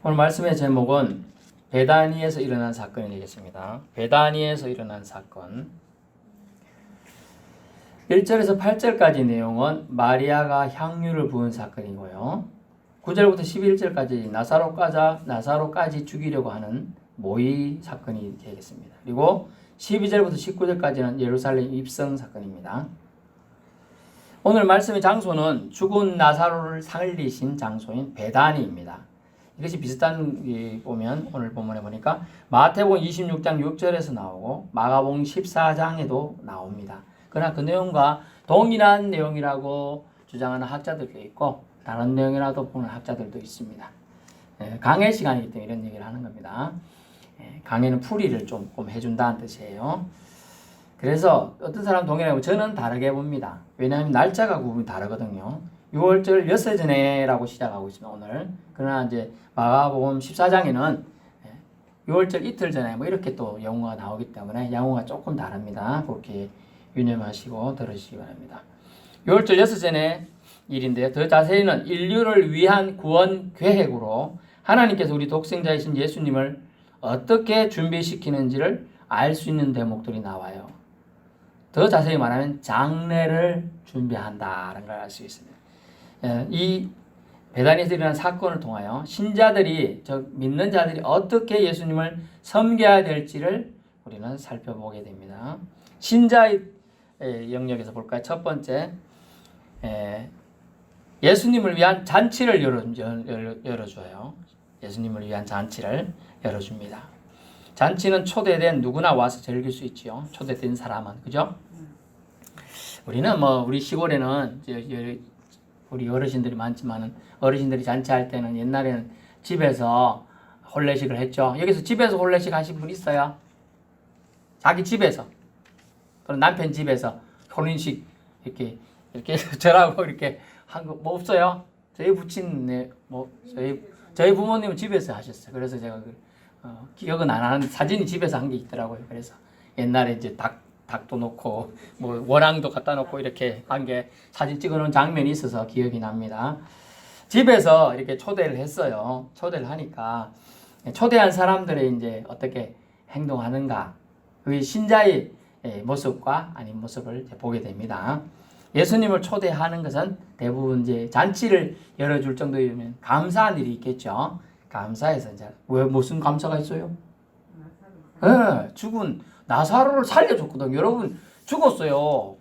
오늘 말씀의 제목은 베다니에서 일어난 사건이 되겠습니다. 베다니에서 일어난 사건. 1절에서 8절까지 내용은 마리아가 향유를 부은 사건이고요. 9절부터 11절까지 나사로까지 죽이려고 하는 모의 사건이 되겠습니다. 그리고 12절부터 19절까지는 예루살렘 입성 사건입니다. 오늘 말씀의 장소는 죽은 나사로를 살리신 장소인 베다니입니다. 이것이 비슷한 보면 오늘 본문에 보니까 마태복음 26장 6절에서 나오고 마가복음 14장에도 나옵니다. 그러나 그 내용과 동일한 내용이라고 주장하는 학자들도 있고 다른 내용이라도 보는 학자들도 있습니다. 강해 시간이기 때문에 이런 얘기를 하는 겁니다. 강해는 풀이를 조금 해준다는 뜻이에요. 그래서 어떤 사람 동일하고 저는 다르게 봅니다. 왜냐하면 날짜가 구분이 다르거든요. 6월절 엿새 전에라고 시작하고 있습니다. 오늘. 그러나 이제 마가복음 14장에는 6월절 이틀 전에 뭐 이렇게 또 영어가 나오기 때문에 영어가 조금 다릅니다. 그렇게 유념하시고 들으시기 바랍니다. 6월절 엿새 전에 일인데요. 더 자세히는 인류를 위한 구원 계획으로 하나님께서 우리 독생자이신 예수님을 어떻게 준비시키는지를 알 수 있는 대목들이 나와요. 더 자세히 말하면 장례를 준비한다는 걸 알 수 있습니다. 이 베다니에서 일어난 사건을 통하여 신자들이, 즉 믿는 자들이 어떻게 예수님을 섬겨야 될지를 우리는 살펴보게 됩니다. 신자의 영역에서 볼까요? 첫 번째, 예수님을 위한 잔치를 열어줘요. 예수님을 위한 잔치를 열어줍니다. 잔치는 초대된 누구나 와서 즐길 수 있지요. 초대된 사람은, 그죠? 우리는 우리 시골에는 우리 어르신들이 많지만은 어르신들이 잔치할 때는 옛날에는 집에서 혼례식을 했죠. 여기서 집에서 혼례식 하신 분 있어요? 자기 집에서 또는 남편 집에서 혼인식 이렇게 저라고 이렇게 한 거 뭐 없어요? 저희 부친 저희 부모님은 집에서 하셨어요. 그래서 제가 기억은 안 하는데 사진이 집에서 한 게 있더라고요. 그래서 옛날에 이제 닭도 놓고 원앙도 갖다 놓고 이렇게 한 게 사진 찍어놓은 장면이 있어서 기억이 납니다. 집에서 이렇게 초대를 했어요. 초대를 하니까 초대한 사람들의 이제 어떻게 행동하는가, 그 신자의 모습과 아닌 모습을 보게 됩니다. 예수님을 초대하는 것은 대부분 이제 잔치를 열어줄 정도이면 감사한 일이 있겠죠. 감사해서 이제 왜 무슨 감사가 있어요? 죽은 나사로를 살려줬거든요. 여러분 죽었어요.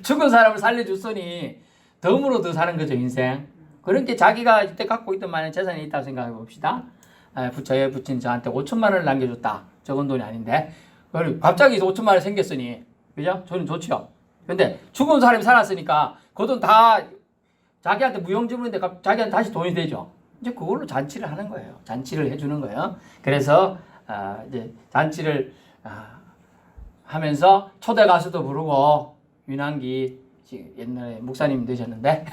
죽은 사람을 살려줬으니 덤으로 더 사는 거죠, 인생. 그러니까 자기가 이때 갖고 있던 많은 재산이 있다고 생각해 봅시다. 저의 부친 저한테 5천만 원을 남겨줬다. 적은 돈이 아닌데 갑자기 5천만 원이 생겼으니, 그죠? 저는 좋죠. 근데 죽은 사람이 살았으니까 그 돈 다 자기한테 무용지물인데 자기한테 다시 돈이 되죠. 이제 그걸로 잔치를 하는 거예요. 잔치를 해주는 거예요. 그래서 이제 잔치를 하면서 초대 가수도 부르고, 윤한기 옛날에 목사님 되셨는데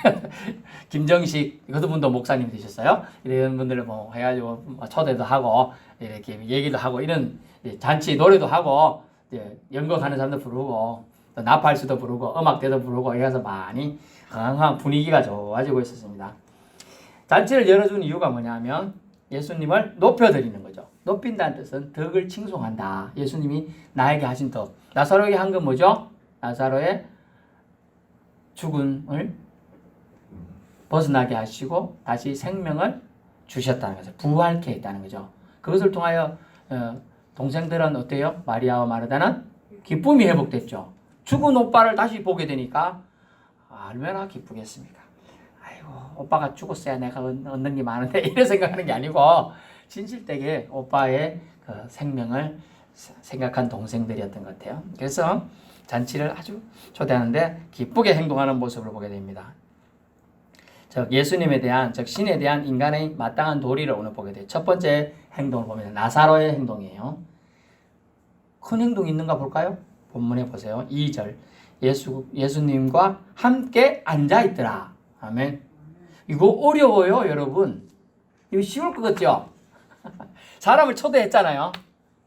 김정식 그분도 목사님 되셨어요. 이런 분들을 해가지고 초대도 하고 이렇게 얘기도 하고 이런 잔치 노래도 하고 연극하는 사람도 부르고 또 나팔수도 부르고 음악대도 부르고 이래서 많이 강한 분위기가 좋아지고 있었습니다. 잔치를 열어준 이유가 뭐냐면 예수님을 높여드리는 거죠. 높인다는 뜻은 덕을 칭송한다. 예수님이 나에게 하신 덕. 나사로에게 한 건 뭐죠? 나사로의 죽음을 벗어나게 하시고 다시 생명을 주셨다는 거죠. 부활케 했다는 거죠. 그것을 통하여 동생들은 어때요? 마리아와 마르다는 기쁨이 회복됐죠. 죽은 오빠를 다시 보게 되니까 얼마나 기쁘겠습니까? 아이고, 오빠가 죽었어야 내가 얻는 게 많은데 이런 생각하는 게 아니고 진실되게 오빠의 그 생명을 생각한 동생들이었던 것 같아요. 그래서 잔치를 아주 초대하는데 기쁘게 행동하는 모습을 보게 됩니다. 즉 예수님에 대한, 즉 신에 대한 인간의 마땅한 도리를 오늘 보게 돼요. 첫 번째 행동을 보면 나사로의 행동이에요. 큰 행동이 있는가 볼까요? 본문에 보세요. 2절 예수님과 함께 앉아있더라. 아멘. 이거 어려워요, 여러분. 이거 쉬울 것 같죠? 사람을 초대했잖아요.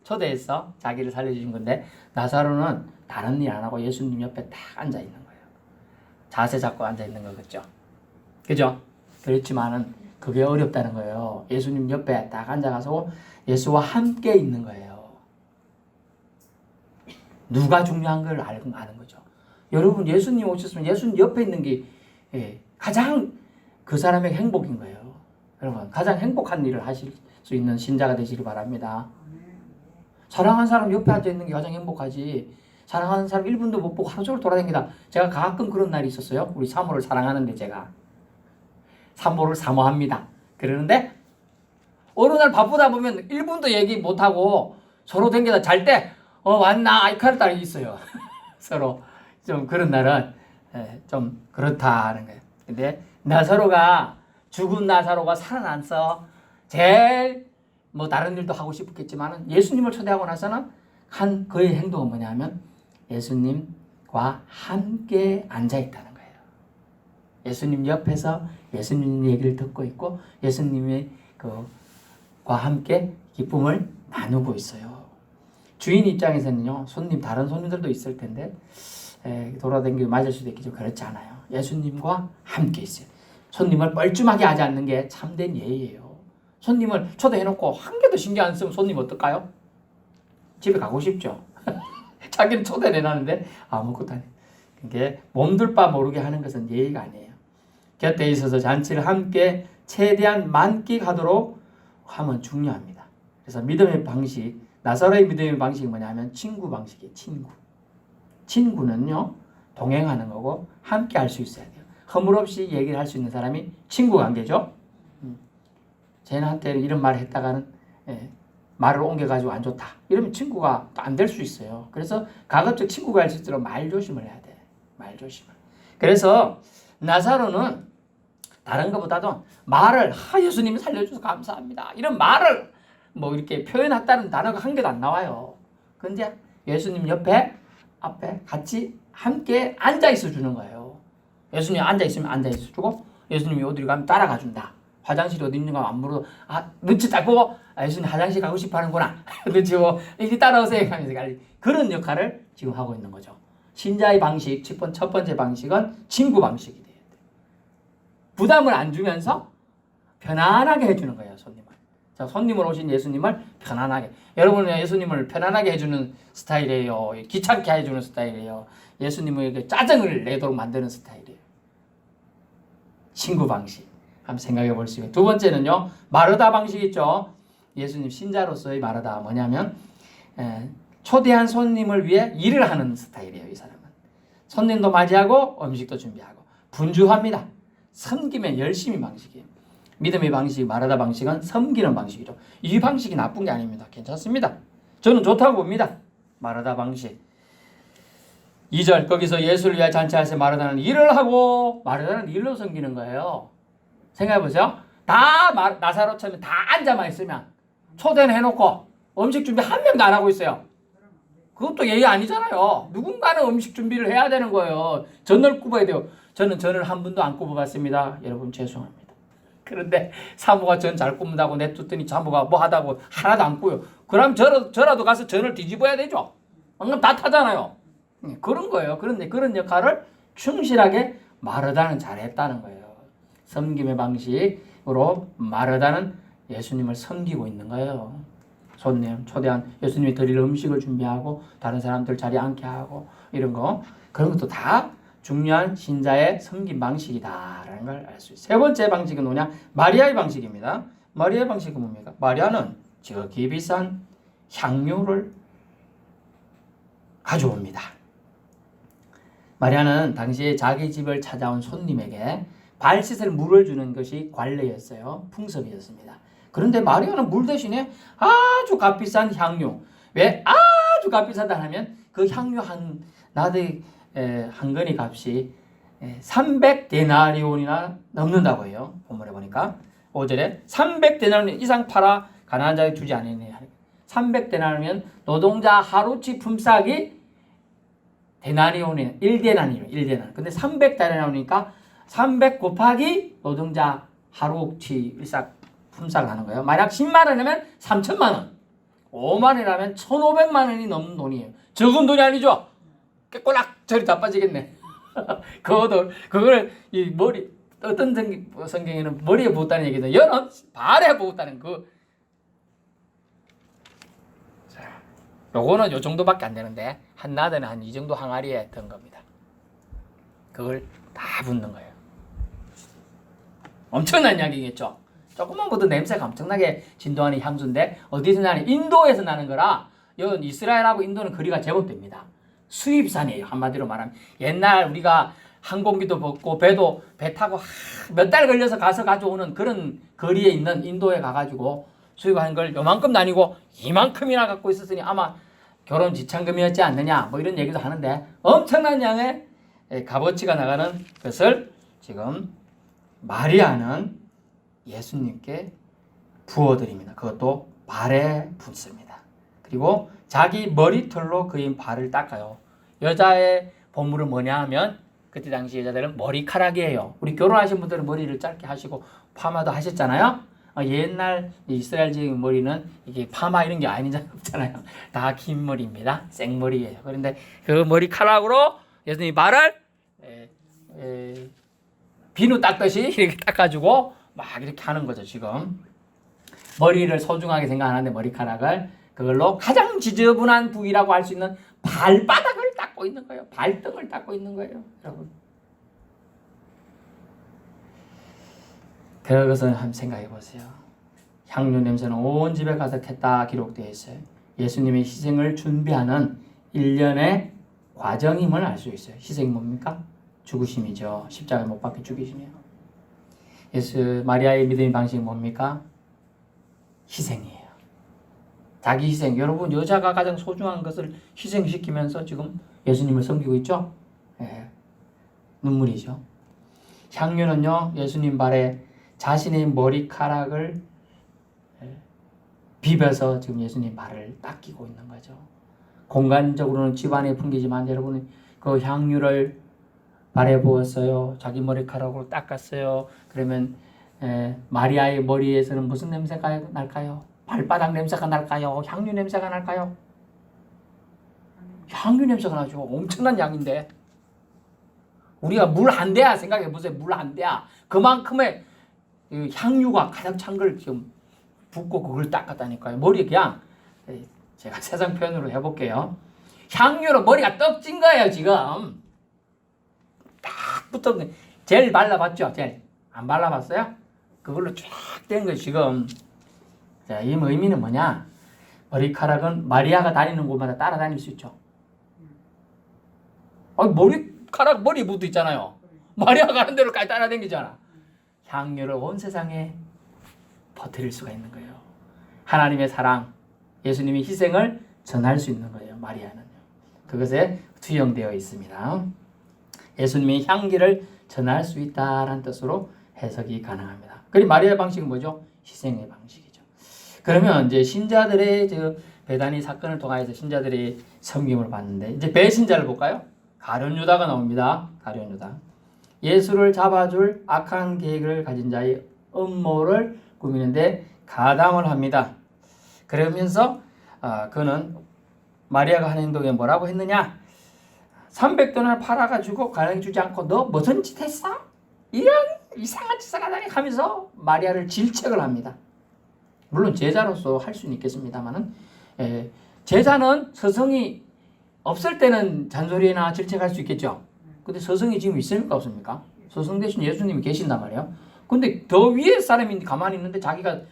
초대해서 자기를 살려주신 건데 나사로는 다른 일 안 하고 예수님 옆에 딱 앉아있는 거예요. 자세 잡고 앉아있는 거 같죠? 그죠? 그렇지만은 그게 어렵다는 거예요. 예수님 옆에 딱 앉아가서 예수와 함께 있는 거예요. 누가 중요한 걸 아는 거죠. 여러분 예수님 오셨으면 예수님 옆에 있는 게 가장 그 사람의 행복인 거예요. 여러분 가장 행복한 일을 하실 수 있는 신자가 되시기 바랍니다. 사랑하는 사람 옆에 앉아있는 게 가장 행복하지. 사랑하는 사람 1분도 못 보고 하루 종일 돌아다니다. 제가 가끔 그런 날이 있었어요. 우리 사모를 사랑하는데 제가 사모를 사모합니다. 그러는데 어느 날 바쁘다 보면 1분도 얘기 못하고 서로 댕기다 잘 때 왔나 아이카를 딸이 있어요. 서로 좀 그런 날은 좀 그렇다는 거예요. 근데 죽은 나사로가 살아났어. 제일 뭐 다른 일도 하고 싶었겠지만 예수님을 초대하고 나서는 한 그의 행동은 뭐냐면 예수님과 함께 앉아있다는 거예요. 예수님 옆에서 예수님 얘기를 듣고 있고 예수님의 과 함께 기쁨을 나누고 있어요. 주인 입장에서는요, 다른 손님들도 있을 텐데 돌아다니고 맞을 수도 있겠지만 그렇지 않아요. 예수님과 함께 있어요. 손님을 뻘쭘하게 하지 않는 게 참된 예의예요. 손님을 초대해놓고 한 개도 신경 안 쓰면 손님 어떨까요? 집에 가고 싶죠. 자기는 초대를 해놨는데 아무것도 안 해요. 그게 몸둘 바 모르게 하는 것은 예의가 아니에요. 곁에 있어서 잔치를 함께 최대한 만끽하도록 하면 중요합니다. 그래서 믿음의 방식, 나사로의 믿음의 방식이 뭐냐면 친구 방식이에요. 친구는요, 동행하는 거고 함께 할 수 있어야 돼요. 허물없이 얘기를 할 수 있는 사람이 친구 관계죠. 쟤한테 이런 말을 했다가는 말을 옮겨가지고 안 좋다. 이러면 친구가 안 될 수 있어요. 그래서 가급적 친구가 할 수 있도록 말 조심을 해야 돼. 말 조심을. 그래서 나사로는 다른 것보다도 말을 예수님이 살려주셔서 감사합니다. 이런 말을 뭐 이렇게 표현했다는 단어가 한 개도 안 나와요. 근데 예수님 앞에 같이 함께 앉아 있어 주는 거예요. 예수님 앉아 있으면 앉아 있어 주고 예수님이 어디로 가면 따라가 준다. 화장실이 어디 있는가 안 물어도 눈치 딱 보고 예수님 화장실 가고 싶어 하는구나. 눈치 보고 이리 따라오세요 하면서 그런 역할을 지금 하고 있는 거죠. 신자의 방식, 첫 번째 방식은 친구 방식이 돼야 돼. 부담을 안 주면서 편안하게 해주는 거예요, 손님을. 자, 손님을 오신 예수님을 편안하게. 여러분은 예수님을 편안하게 해주는 스타일이에요. 귀찮게 해주는 스타일이에요. 예수님에게 짜증을 내도록 만드는 스타일이에요. 친구 방식. 한번 생각해 볼 수 있어요. 두 번째는요, 마르다 방식 있죠. 예수님 신자로서의 마르다 뭐냐면 초대한 손님을 위해 일을 하는 스타일이에요. 이 사람은 손님도 맞이하고 음식도 준비하고 분주합니다. 섬기면 열심히 방식이에요. 믿음의 방식, 마르다 방식은 섬기는 방식이죠. 이 방식이 나쁜 게 아닙니다. 괜찮습니다. 저는 좋다고 봅니다. 마르다 방식. 2절 거기서 예수를 위해 잔치할 때 마르다는 일을 하고 마르다는 일로 섬기는 거예요. 생각해보세요. 나사로처럼 다 앉아만 있으면 초대는 해놓고 음식 준비 한 명도 안 하고 있어요. 그것도 예의 아니잖아요. 누군가는 음식 준비를 해야 되는 거예요. 전을 굽어야 돼요. 저는 전을 한 번도 안 굽어봤습니다. 여러분 죄송합니다. 그런데 사모가 전 잘 굽는다고 내쫓더니 사모가 뭐 하다고 하나도 안 구워요. 그럼 저라도 가서 전을 뒤집어야 되죠. 방금 다 타잖아요. 그런 거예요. 그런데 그런 역할을 충실하게 마르다는 잘했다는 거예요. 섬김의 방식으로 마르다는 예수님을 섬기고 있는 거예요. 손님 초대한 예수님이 드릴 음식을 준비하고 다른 사람들 자리에 앉게 하고 이런 거 그런 것도 다 중요한 신자의 섬김 방식이다라는 걸 알 수 있어요. 세 번째 방식은 뭐냐? 마리아의 방식입니다. 마리아의 방식은 뭡니까? 마리아는 지극히 비싼 향료를 가져옵니다. 마리아는 당시에 자기 집을 찾아온 손님에게 발 씻을 물을 주는 것이 관례였어요. 풍습이었습니다. 그런데 마리아는 물 대신에 아주 값비싼 향료. 왜 아주 값비싸다 하면 그 향료 한 건의 값이 300데나리온이나 넘는다고 해요. 본문에 보니까 5절에 300데나리온 이상 팔아 가난한 자에게 주지 않으니 300데나리온이면 노동자 하루치 품삯이 데나리온이 1데나리온. 근데 300데나리온이니까 300 곱하기 노동자 하루치 품삯을 하는 거예요. 만약 10만 원이면 3천만 원. 5만 원이라면 1,500만 원이 넘는 돈이에요. 적은 돈이 아니죠. 꼬락저리 다 빠지겠네. 그거를 이 머리 어떤 성경에는 머리에 부었다는 얘기도 여는 발에 부었다는 그. 자, 요거는 요 정도밖에 안 되는데 한나대는 한 이 정도 항아리에 든 겁니다. 그걸 다 붓는 거예요. 엄청난 양이겠죠. 조금만 보도 냄새가 엄청나게 진동하는 향수인데 어디서 나는 인도에서 나는 거라 이스라엘하고 인도는 거리가 제법 됩니다. 수입산이에요. 한마디로 말하면 옛날 우리가 항공기도 벗고 배도 배 타고 몇 달 걸려서 가서 가져오는 그런 거리에 있는 인도에 가가지고 수입한 걸 요만큼 아니고 이만큼이나 갖고 있었으니 아마 결혼 지참금이었지 않느냐 뭐 이런 얘기도 하는데 엄청난 양의 값어치가 나가는 것을 지금 마리아는 예수님께 부어드립니다. 그것도 발에 붓습니다. 그리고 자기 머리털로 그인 발을 닦아요. 여자의 보물은 뭐냐 하면 그때 당시 여자들은 머리카락이에요. 우리 결혼하신 분들은 머리를 짧게 하시고 파마도 하셨잖아요. 옛날 이스라엘적인 머리는 이게 파마 이런 게 없잖아요. 다 긴 머리입니다. 생머리예요. 그런데 그 머리카락으로 예수님이 발을 비누 닦듯이 이렇게 닦아주고 막 이렇게 하는 거죠. 지금 머리를 소중하게 생각하는데 머리카락을 그걸로 가장 지저분한 부위라고 할 수 있는 발바닥을 닦고 있는 거예요. 발등을 닦고 있는 거예요. 여러분 그것을 한번 생각해 보세요. 향유 냄새는 온 집에 가득했다 기록되어 있어요. 예수님의 희생을 준비하는 일련의 과정임을 알 수 있어요. 희생이 뭡니까? 죽으심이죠. 십자가에 못 박혀 죽이시면. 마리아의 믿음의 방식이 뭡니까? 희생이에요. 자기 희생. 여러분 여자가 가장 소중한 것을 희생시키면서 지금 예수님을 섬기고 있죠. 눈물이죠. 향유는요 예수님 발에 자신의 머리카락을 비벼서 지금 예수님 발을 닦이고 있는 거죠. 공간적으로는 집안에 풍기지만 여러분은 그 향유를 발에 부었어요. 자기 머리카락으로 닦았어요. 그러면 마리아의 머리에서는 무슨 냄새가 날까요? 발바닥 냄새가 날까요? 향유 냄새가 날까요? 향유 냄새가 나죠. 엄청난 양인데 우리가 물 한 대야 생각해 보세요. 물 한 대야 그만큼의 향유가 가득 찬 걸 지금 붓고 그걸 닦았다니까요. 머리 그냥 제가 세상 표현으로 해볼게요. 향유로 머리가 떡진 거예요. 지금 딱 붙은 젤 발라봤죠? 젤 안 발라봤어요? 그걸로 쫙 된 거 지금. 자, 이 의미는 뭐냐? 머리카락은 마리아가 다니는 곳마다 따라다닐 수 있죠. 머리카락 머리 묻어 있잖아요. 마리아가 가는 대로까지 따라다니잖아. 향유를 온 세상에 퍼뜨릴 수가 있는 거예요. 하나님의 사랑, 예수님의 희생을 전할 수 있는 거예요. 마리아는요. 그것에 투영되어 있습니다. 예수님의 향기를 전할 수 있다라는 뜻으로 해석이 가능합니다. 그리고 마리아의 방식은 뭐죠? 희생의 방식이죠. 그러면 이제 신자들의 베다니 사건을 통해서 신자들의 섬김을 받는데 이제 배신자를 볼까요? 가룟 유다가 나옵니다. 가룟 유다. 예수를 잡아줄 악한 계획을 가진 자의 음모를 꾸미는데 가담을 합니다. 그러면서 그는 마리아가 한 행동에 뭐라고 했느냐? 300돈을 팔아가지고 가난하게 주지 않고 너 무슨 짓 했어? 이런 이상한 짓을 하다니 하면서 마리아를 질책을 합니다. 물론 제자로서 할 수는 있겠습니다만은 제자는 서성이 없을 때는 잔소리나 질책할 수 있겠죠. 근데 서성이 지금 있습니까 없습니까? 서성 대신 예수님이 계신단 말이에요. 근데 더 위에 사람이 가만히 있는데 자기가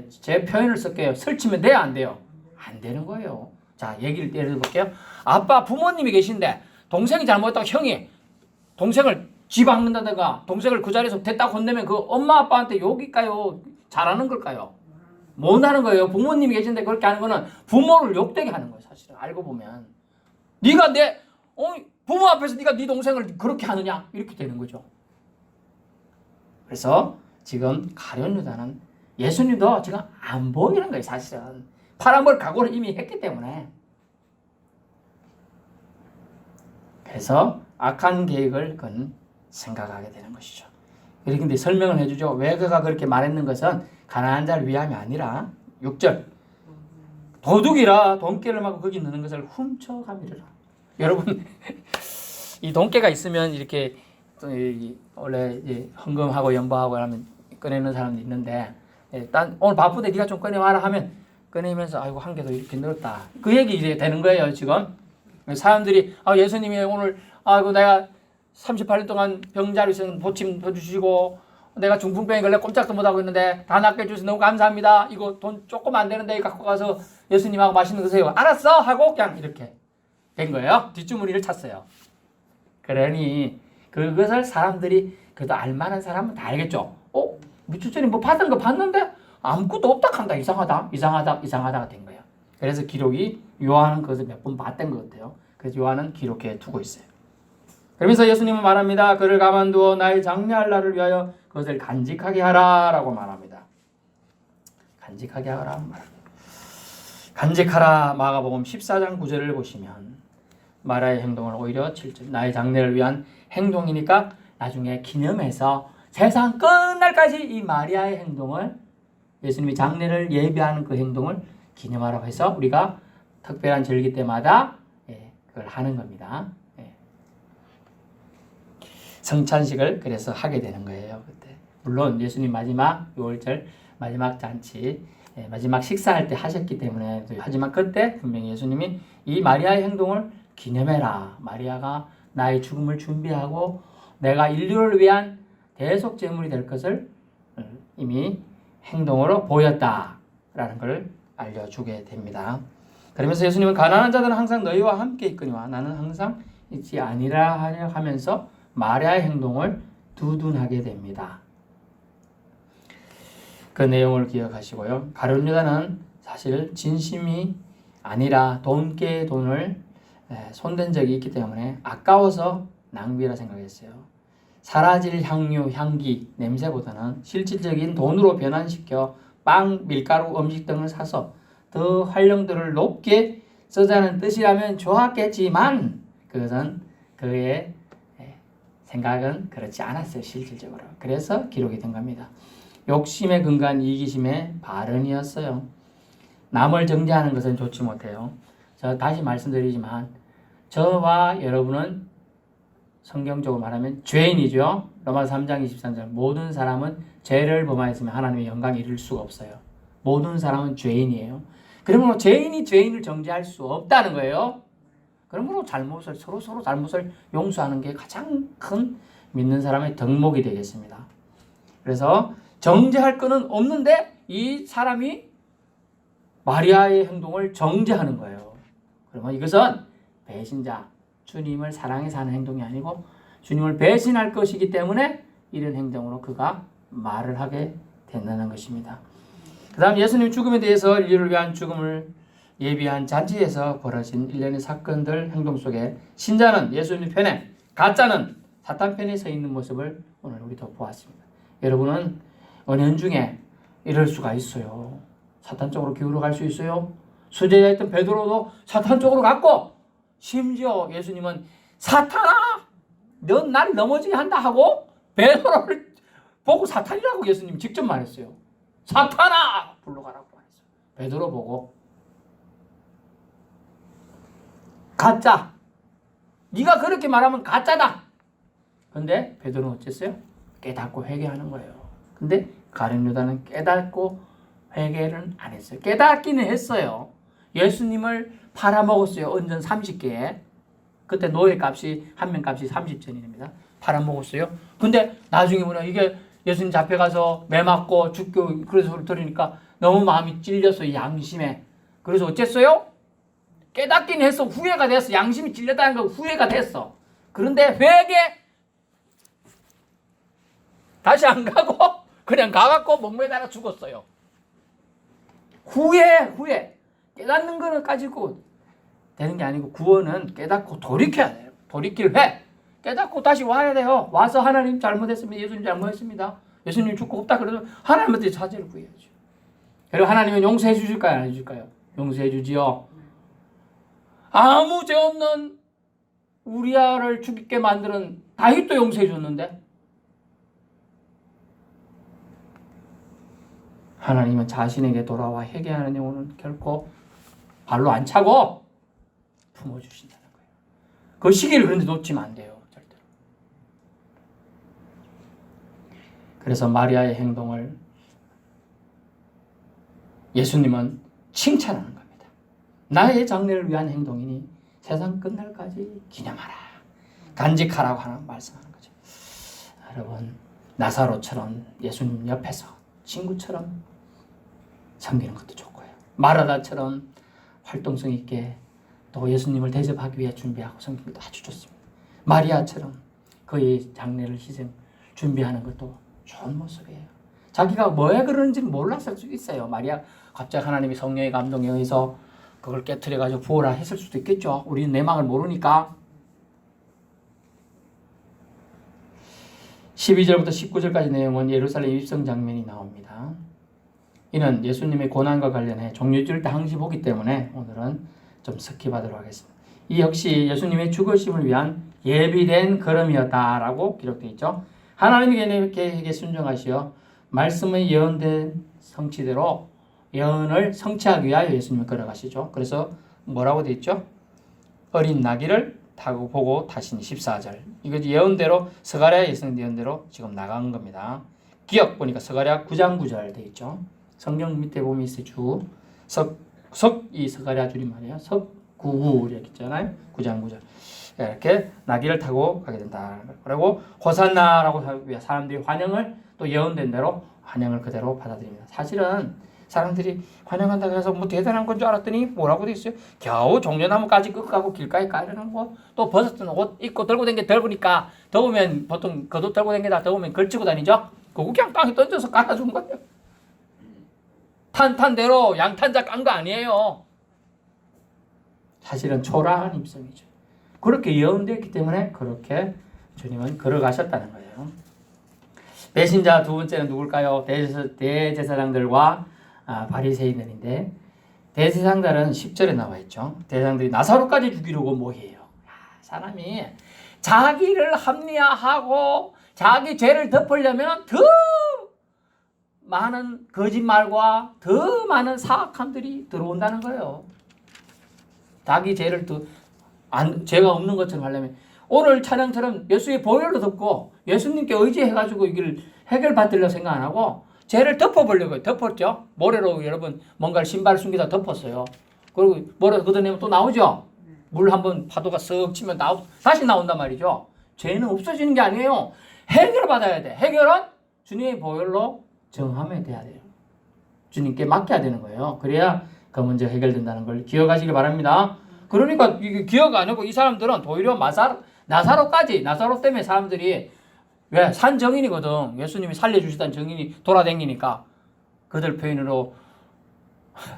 제 표현을 쓸게요. 설치면 돼요 안 돼요? 안 되는 거예요. 자 얘기를 예를 들어볼게요. 아빠 부모님이 계신데 동생이 잘못했다고 형이 동생을 집박는다든가 동생을 그 자리에서 됐다고 혼내면 그 엄마 아빠한테 욕일까요? 잘하는 걸까요? 못하는 거예요. 부모님이 계신데 그렇게 하는 거는 부모를 욕되게 하는 거예요. 사실은 알고 보면 네가 부모 앞에서 네가 네 동생을 그렇게 하느냐 이렇게 되는 거죠. 그래서 지금 가룟 유다는 예수님도 지금 안 보이는 거예요. 사실은 파란불 각오를 이미 했기 때문에. 그래서 악한 계획을 그는 생각하게 되는 것이죠. 그런데 설명을 해주죠. 왜 그가 그렇게 말했는 것은 가난한 자를 위함이 아니라 6절 도둑이라 돈깨를 마고 거기 넣는 것을 훔쳐가미르라. 여러분 이 돈깨가 있으면 이렇게 원래 이제 헌금하고 연보하고 하면 꺼내는 사람도 있는데, 오늘 바쁜데 네가 좀 꺼내와라 하면 꺼내면서 아이고 한 개도 이렇게 늘었다. 그 얘기 이제 되는 거예요 지금. 사람들이 예수님이 오늘 아이고 내가 38년 동안 병자로 있었는 보침 해주시고 내가 중풍병에 걸려 꼼짝도 못하고 있는데 다 낫게 해주셔서 너무 감사합니다. 이거 돈 조금 안 되는데 갖고 가서 예수님하고 맛있는 거 드세요. 알았어 하고 그냥 이렇게 된 거예요. 뒷주머니를 찼어요. 그러니 그것을 사람들이 그래도 알만한 사람은 다 알겠죠. 며칠 전에 뭐 받은 거 봤는데 아무것도 없다 한다. 이상하다가 된 거예요. 그래서 기록이 요한은 그것을 몇 번 봤던 것 같아요. 그래서 요한은 기록해 두고 있어요. 그러면서 예수님은 말합니다. 그를 가만두어 나의 장래할 날을 위하여 그것을 간직하게 하라 라고 말합니다. 간직하게 하라 말합니다. 간직하라. 마가복음 14장 9절을 보시면 마리아의 행동을 오히려 7절 나의 장래를 위한 행동이니까 나중에 기념해서 세상 끝날까지 이 마리아의 행동을 예수님이 장래를 예비하는 그 행동을 기념하라고 해서 우리가 특별한 절기 때마다 그걸 하는 겁니다. 성찬식을 그래서 하게 되는 거예요. 그때 물론 예수님 마지막 6월절 마지막 잔치 마지막 식사할 때 하셨기 때문에 하지만 그때 분명히 예수님이 이 마리아의 행동을 기념해라. 마리아가 나의 죽음을 준비하고 내가 인류를 위한 대속 제물이 될 것을 이미 행동으로 보였다라는 걸 알려주게 됩니다. 그러면서 예수님은 가난한 자들은 항상 너희와 함께 있거니와 나는 항상 있지 아니라 하려 하면서 마리아의 행동을 두둔하게 됩니다. 그 내용을 기억하시고요. 가룟 유다는 사실 진심이 아니라 돈께 돈을 손댄 적이 있기 때문에 아까워서 낭비라 생각했어요. 사라질 향유, 향기, 냄새보다는 실질적인 돈으로 변환시켜 빵, 밀가루, 음식 등을 사서 더 활용도를 높게 쓰자는 뜻이라면 좋았겠지만 그것은 그의 생각은 그렇지 않았어요. 실질적으로. 그래서 기록이 된 겁니다. 욕심에 근거한 이기심의 발언이었어요. 남을 정죄하는 것은 좋지 못해요. 저 다시 말씀드리지만 저와 여러분은 성경적으로 말하면 죄인이죠. 로마서 3장 23절 모든 사람은 죄를 범하였으면 하나님의 영광에 이를 수가 없어요. 모든 사람은 죄인이에요. 그러므로 죄인이 죄인을 정죄할 수 없다는 거예요. 그러므로 서로 잘못을 용서하는 게 가장 큰 믿는 사람의 덕목이 되겠습니다. 그래서 정죄할 거는 없는데 이 사람이 마리아의 행동을 정죄하는 거예요. 그러면 이것은 배신자, 주님을 사랑해서 하는 행동이 아니고 주님을 배신할 것이기 때문에 이런 행동으로 그가 말을 하게 된다는 것입니다. 그 다음 예수님 죽음에 대해서 인류를 위한 죽음을 예비한 잔치에서 벌어진 일련의 사건들 행동 속에 신자는 예수님 편에 가짜는 사탄 편에 서 있는 모습을 오늘 우리도 보았습니다. 여러분은 은연중에 이럴 수가 있어요. 사탄 쪽으로 기울어 갈 수 있어요. 수제자였던 베드로도 사탄 쪽으로 갔고 심지어 예수님은 사탄아 넌 날 넘어지게 한다 하고 베드로를 보고 사탄이라고 예수님 직접 말했어요. 사탄아 불러가라고 말했어요. 베드로 보고 가짜 네가 그렇게 말하면 가짜다. 근데 베드로는 어쨌어요? 깨닫고 회개하는 거예요. 근데 가룟 유다는 깨닫고 회개를 안 했어요. 깨닫기는 했어요. 예수님을 팔아먹었어요. 은전 30개에. 그때 노예 값이 한 명 값이 30전입니다. 팔아먹었어요. 근데 나중에 뭐냐 이게 예수님 잡혀가서 매 맞고 죽고 그래서 소리 들으니까 너무 마음이 찔렸어요. 양심에. 그래서 어쨌어요? 깨닫긴 했어. 후회가 됐어. 양심이 찔렸다는 거 후회가 됐어. 그런데 회개 다시 안 가고 그냥 가갖고 목매달아 죽었어요. 후회. 깨닫는 거는 가지고 되는 게 아니고 구원은 깨닫고 돌이켜야 돼요. 돌이킬 회. 깨닫고 다시 와야 돼요. 와서 하나님 잘못했습니다. 예수님 잘못했습니다. 예수님 죽고 없다 그래도 하나님한테 사죄를 구해야죠. 그리고 하나님은 용서해 주실까요? 안 해줄까요? 용서해 주지요. 아무 죄 없는 우리아를 죽게 만드는 다윗도 용서해 줬는데 하나님은 자신에게 돌아와 회개하는 영혼은 결코 발로 안 차고 품어주신다는 거예요. 그 시기를 그런데 놓치면 안 돼요. 절대로. 그래서 마리아의 행동을 예수님은 칭찬하는 겁니다. 나의 장래를 위한 행동이니 세상 끝날까지 기념하라. 간직하라고 하는 말씀하는 거죠. 여러분, 나사로처럼 예수님 옆에서 친구처럼 섬기는 것도 좋고요. 마르다처럼 활동성 있게 또 예수님을 대접하기 위해 준비하고 섬기는 것도 아주 좋습니다. 마리아처럼 그의 장례를 희생 준비하는 것도 좋은 모습이에요. 자기가 왜 그러는지 몰랐을 수 있어요. 마리아 갑자기 하나님이 성령의 감동에 의해서 그걸 깨트려가지고 부어라 했을 수도 있겠죠. 우리는 내막을 모르니까. 12절부터 19절까지 내용은 예루살렘 입성 장면이 나옵니다. 이는 예수님의 고난과 관련해 종료주일 때 항시 보기 때문에 오늘은 좀 스킵하도록 하겠습니다. 이 역시 예수님의 죽으심을 위한 예비된 걸음이었다라고 기록되어 있죠. 하나님의 계획에 순종하시어 말씀의 예언된 성취대로 예언을 성취하기 위하여 예수님을 걸어가시죠. 그래서 뭐라고 되어 있죠? 어린 나귀를 타고 보고 타시니 14절. 이거 예언대로 스가랴 예언대로 지금 나간 겁니다. 기억 보니까 스가랴 9장 9절 되어 있죠. 성경 밑에 보면 있어요. 이 스가랴 줄임말이에요. 석구구 이렇게 있잖아요. 9장 9절. 이렇게 나귀를 타고 가게 된다. 그리고 호산나라고 사람들이 환영을 또 예언된 대로 환영을 그대로 받아들입니다. 사실은 사람들이 환영한다고 해서 뭐 대단한 건 줄 알았더니 뭐라고 돼 있어요? 겨우 종려나무까지 끄고 길가에 가려는 거, 또 벗었던 옷 입고 들고 다니게 더우니까 더우면 보통 겉옷 들고 다니다 더우면 걸치고 다니죠? 그거 그냥 땅에 던져서 깔아준 거예요. 탄탄대로 양탄자 깐 거 아니에요. 사실은 초라한 입성이죠. 그렇게 예언되었기 때문에 그렇게 주님은 걸어가셨다는 거예요. 배신자 두 번째는 누굴까요? 대제사장들과 바리새인들인데, 대제사장들은 10절에 나와 있죠. 대제사장들이 나사로까지 죽이려고 모해요. 사람이 자기를 합리화하고 자기 죄를 덮으려면 더 많은 거짓말과 더 많은 사악함들이 들어온다는 거예요. 자기 죄를 죄가 없는 것처럼 하려면 오늘 찬양처럼 예수의 보혈로 덮고 예수님께 의지해가지고 이걸 해결받으려고 생각 안 하고 죄를 덮어보려고 덮었죠. 모래로 여러분 뭔가를 신발 숨기다 덮었어요. 그리고 모래 걷어내면 또 나오죠. 물 한번 파도가 쓱 치면 다시 나온단 말이죠. 죄는 없어지는 게 아니에요. 해결받아야 돼. 해결은 주님의 보혈로 정함에 돼야 돼요. 주님께 맡겨야 되는 거예요. 그래야 그 문제 해결된다는 걸 기억하시기 바랍니다. 그러니까 이게 기억 안 하고 이 사람들은 오히려 나사로 때문에 사람들이 왜 산정인이거든. 예수님이 살려주시다는 정인이 돌아다니니까 그들 표현으로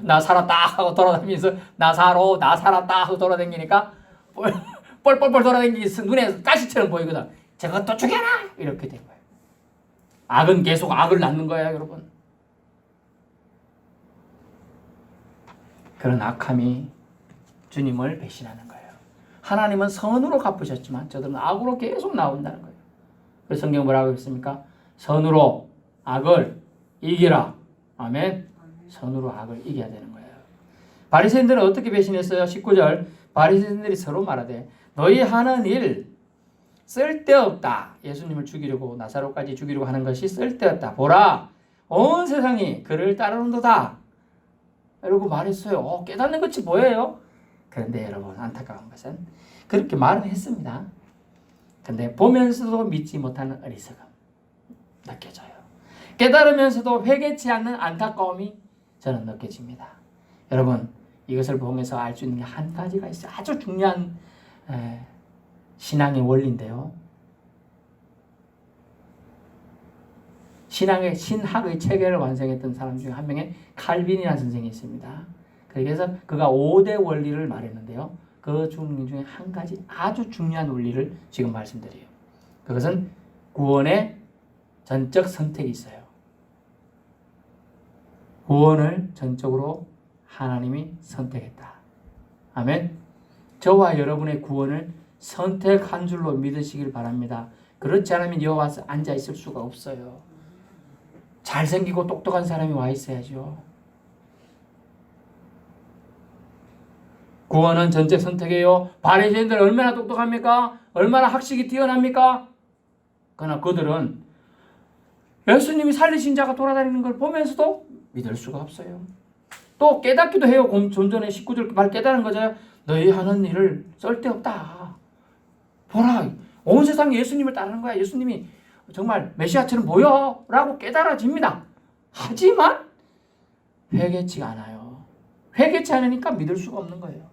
나 살았다 하고 돌아다니면서 나 살았다 하고 돌아다니니까 뻘뻘뻘 돌아다니면서 눈에 가시처럼 보이거든. 저것도 죽여라 이렇게 된 거예요. 악은 계속 악을 낳는 거야 여러분. 그런 악함이 주님을 배신하는 거예요. 하나님은 선으로 갚으셨지만 저들은 악으로 계속 나온다는 거예요. 그래서 성경 뭐라고 했습니까? 선으로 악을 이기라. 아멘. 선으로 악을 이겨야 되는 거예요. 바리새인들은 어떻게 배신했어요? 19절. 바리새인들이 서로 말하되 너희 하는 일 쓸데없다. 예수님을 죽이려고 나사로까지 죽이려고 하는 것이 쓸데없다. 보라. 온 세상이 그를 따르는도다. 이러고 말했어요. 깨닫는 것이 뭐예요? 그런데 여러분 안타까운 것은 그렇게 말은 했습니다. 근데 보면서도 믿지 못하는 어리석음 느껴져요. 깨달으면서도 회개치 않는 안타까움이 저는 느껴집니다. 여러분 이것을 보면서 알 수 있는 게 한 가지가 있어요. 아주 중요한 신앙의 원리인데요. 신학의 체계를 완성했던 사람 중에 한 명의 칼빈이라는 선생이 있습니다. 그래서 그가 5대 원리를 말했는데요. 그 중에 한 가지 아주 중요한 원리를 지금 말씀드려요. 그것은 구원의 전적 선택이 있어요. 구원을 전적으로 하나님이 선택했다. 아멘. 저와 여러분의 구원을 선택한 줄로 믿으시길 바랍니다. 그렇지 않으면 여기 와서 앉아 있을 수가 없어요. 잘생기고 똑똑한 사람이 와 있어야죠. 구원은 전적 선택이에요. 바리새인들 얼마나 똑똑합니까? 얼마나 학식이 뛰어납니까? 그러나 그들은 예수님이 살리신 자가 돌아다니는 걸 보면서도 믿을 수가 없어요. 또 깨닫기도 해요. 좀 전에 19절 말 깨달은 거죠. 너희 하는 일을 쓸데없다. 보라, 온 세상이 예수님을 따르는 거야. 예수님이 정말 메시아처럼 보여 라고 깨달아집니다. 하지만 회개치가 않아요. 회개치 않으니까 믿을 수가 없는 거예요.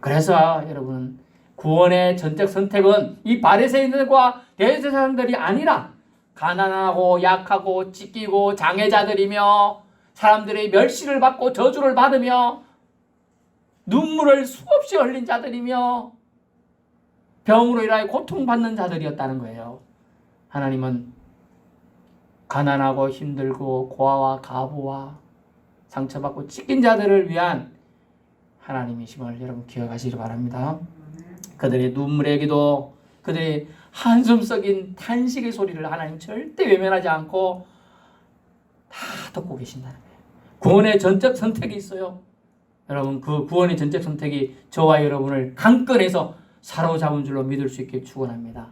그래서 여러분, 구원의 전적 선택은 이 바리새인들과 대제사장들이 아니라 가난하고 약하고 찢기고 장애자들이며 사람들의 멸시를 받고 저주를 받으며 눈물을 수없이 흘린 자들이며 병으로 인하여 고통받는 자들이었다는 거예요. 하나님은 가난하고 힘들고 고아와 가부와 상처받고 찢긴 자들을 위한 하나님이심을 여러분 기억하시기 바랍니다. 그들의 눈물의 기도, 그들의 한숨 썩인 탄식의 소리를 하나님 절대 외면하지 않고 다 듣고 계신다는 거예요. 구원의 전적 선택이 있어요. 여러분, 그 구원의 전적 선택이 저와 여러분을 강건해서 사로잡은 줄로 믿을 수 있게 축원합니다.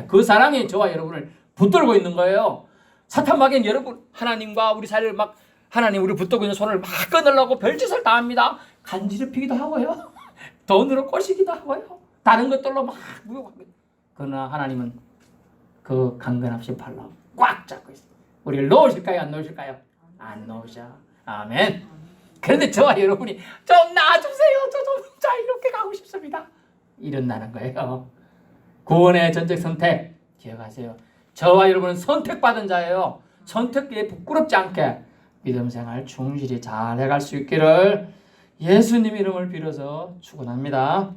그 사랑이 저와 여러분을 붙들고 있는 거예요. 사탄 마귀는 여러분 하나님과 우리 사이를 막 하나님 우리 붙들고 있는 손을 막 끊으려고 별짓을 다 합니다. 간지럽히기도 하고요. 돈으로 꼬시기도 하고요. 다른 것들로 막 무효합니다. 그러나 하나님은 그 강건하신 팔로 꽉 잡고 있습니다. 우리를 놓으실까요? 안 놓으실까요? 안 놓으셔. 아멘. 그런데 저와 여러분이 좀 놔주세요. 저 좀 이렇게 가고 싶습니다. 이런다는 거예요. 구원의 전적 선택 기억하세요. 저와 여러분은 선택받은 자예요. 선택에 부끄럽지 않게 믿음 생활 충실히 잘 해갈 수 있기를 예수님 이름을 빌어서 축원합니다.